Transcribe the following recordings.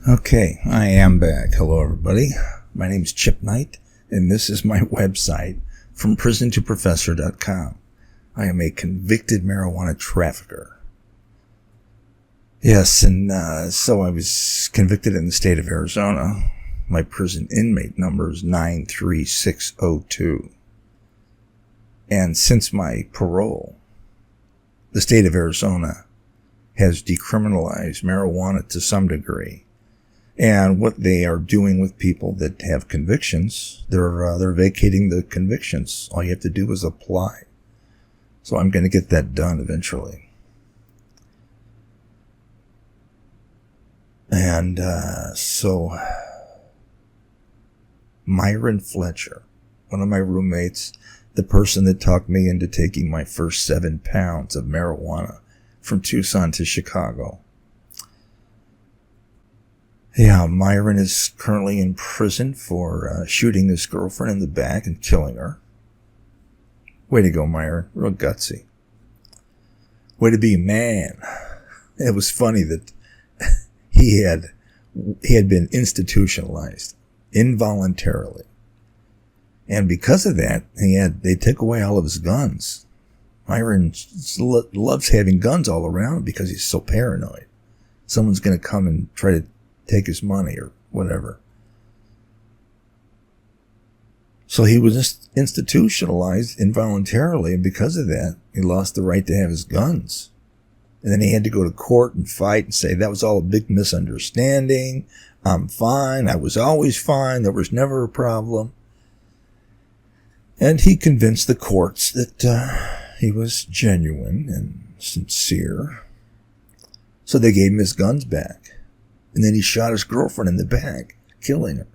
Okay, I am back. Hello, everybody. My name is Chip Knight, and this is my website, FromPrisonToProfessor.com. I am a convicted marijuana trafficker. Yes, and so I was convicted in the state of Arizona. My prison inmate number is 93602. And since my parole, the state of Arizona has decriminalized marijuana to some degree. And what they are doing with people that have convictions, they're vacating the convictions. All you have to do is apply. So I'm going to get that done eventually. And so Myron Fletcher, one of my roommates, the person that talked me into taking my first 7 pounds of marijuana from Tucson to Chicago. Yeah, Myron is currently in prison for shooting his girlfriend in the back and killing her. Way to go, Myron. Real gutsy. Way to be a man. It was funny that he had been institutionalized involuntarily. And because of that, they took away all of his guns. Myron loves having guns all around because he's so paranoid. Someone's going to come and try to take his money or whatever. So he was institutionalized involuntarily, and because of that, he lost the right to have his guns. And then he had to go to court and fight and say, that was all a big misunderstanding. I'm fine. I was always fine. There was never a problem. And he convinced the courts that he was genuine and sincere. So they gave him his guns back. And then he shot his girlfriend in the back, killing her.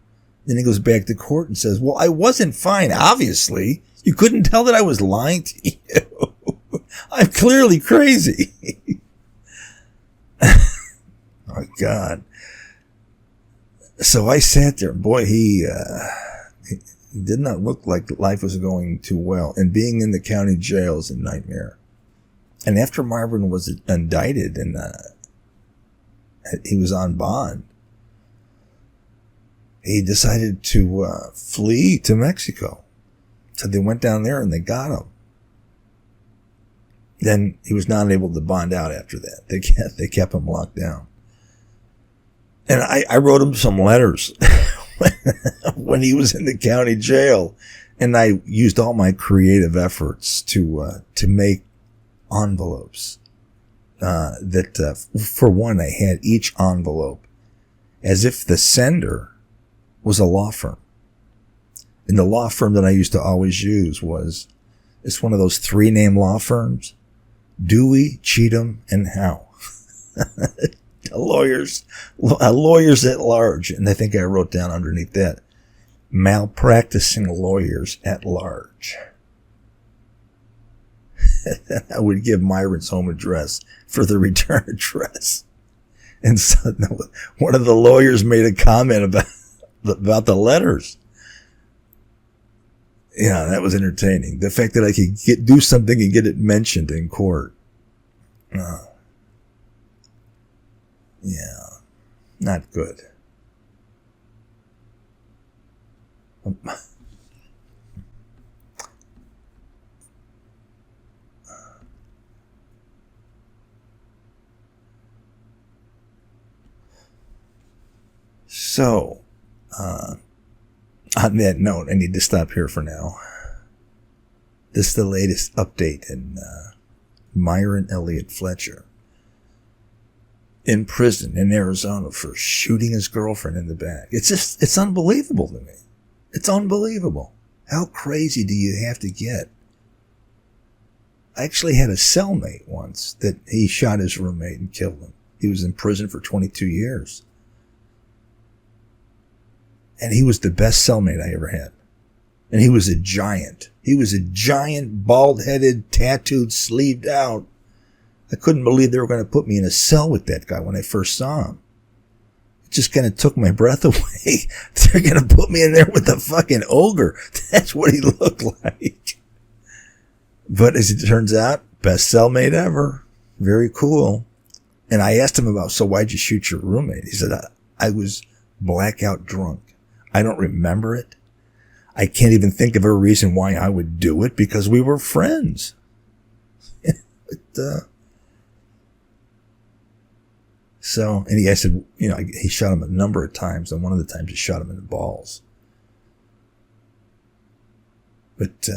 Then he goes back to court and says, well, I wasn't fine, obviously. You couldn't tell that I was lying to you. I'm clearly crazy. Oh, God. So I sat there. Boy, he did not look like life was going too well. And being in the county jail is a nightmare. And after Myron was indicted and he was on bond, he decided to flee to Mexico. So they went down there and they got him. Then he was not able to bond out after that. They kept him locked down. And I wrote him some letters when he was in the county jail. And I used all my creative efforts to make envelopes. For one, I had each envelope as if the sender was a law firm. And the law firm that I used to always use it's one of those 3-name law firms, Dewey, Cheatham, and Howe. lawyers at large. And I think I wrote down underneath that, malpracticing lawyers at large. I would give Myron's home address for the return address. And so one of the lawyers made a comment about the letters. Yeah, that was entertaining. The fact that I could do something and get it mentioned in court. Yeah, not good. So, on that note, I need to stop here for now. This is the latest update in Myron Elliot Fletcher in prison in Arizona for shooting his girlfriend in the back. It's unbelievable to me. It's unbelievable. How crazy do you have to get? I actually had a cellmate once that he shot his roommate and killed him. He was in prison for 22 years. And he was the best cellmate I ever had. And he was a giant. He was a giant, bald-headed, tattooed, sleeved out. I couldn't believe they were going to put me in a cell with that guy when I first saw him. It just kind of took my breath away. They're going to put me in there with a fucking ogre. That's what he looked like. But as it turns out, best cellmate ever. Very cool. And I asked him about, so why'd you shoot your roommate? He said, I was blackout drunk. I don't remember it. I can't even think of a reason why I would do it because we were friends. So, and I said, he shot him a number of times, and one of the times he shot him in the balls. But,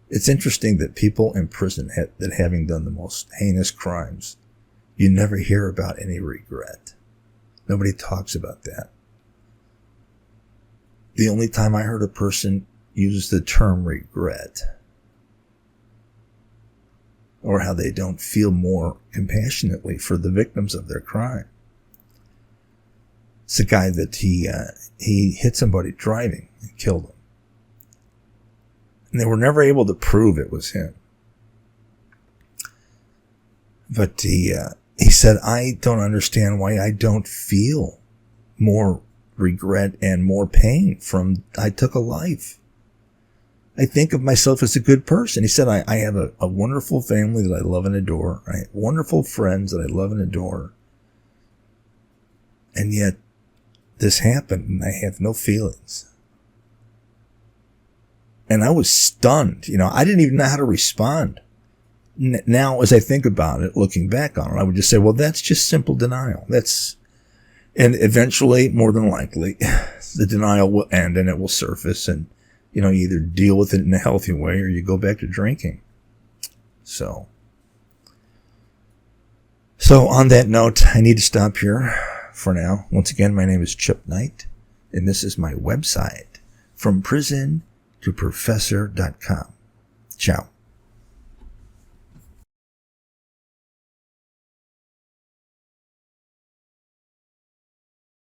it's interesting that people in prison that having done the most heinous crimes, you never hear about any regret. Nobody talks about that. The only time I heard a person use the term regret, or how they don't feel more compassionately for the victims of their crime, it's a guy that he hit somebody driving and killed him. And they were never able to prove it was him. But he said, I don't understand why I don't feel more regret and more pain from I took a life. I think of myself as a good person. He said, I have a wonderful family that I love and adore. I have wonderful friends that I love and adore. And yet, this happened and I have no feelings. And I was stunned. I didn't even know how to respond. Now, as I think about it, looking back on it, I would just say, well, that's just simple denial. And eventually, more than likely, the denial will end and it will surface, and, you either deal with it in a healthy way or you go back to drinking. So on that note, I need to stop here for now. Once again, my name is Chip Knight, and this is my website, FromPrisonToProfessor.com. Ciao.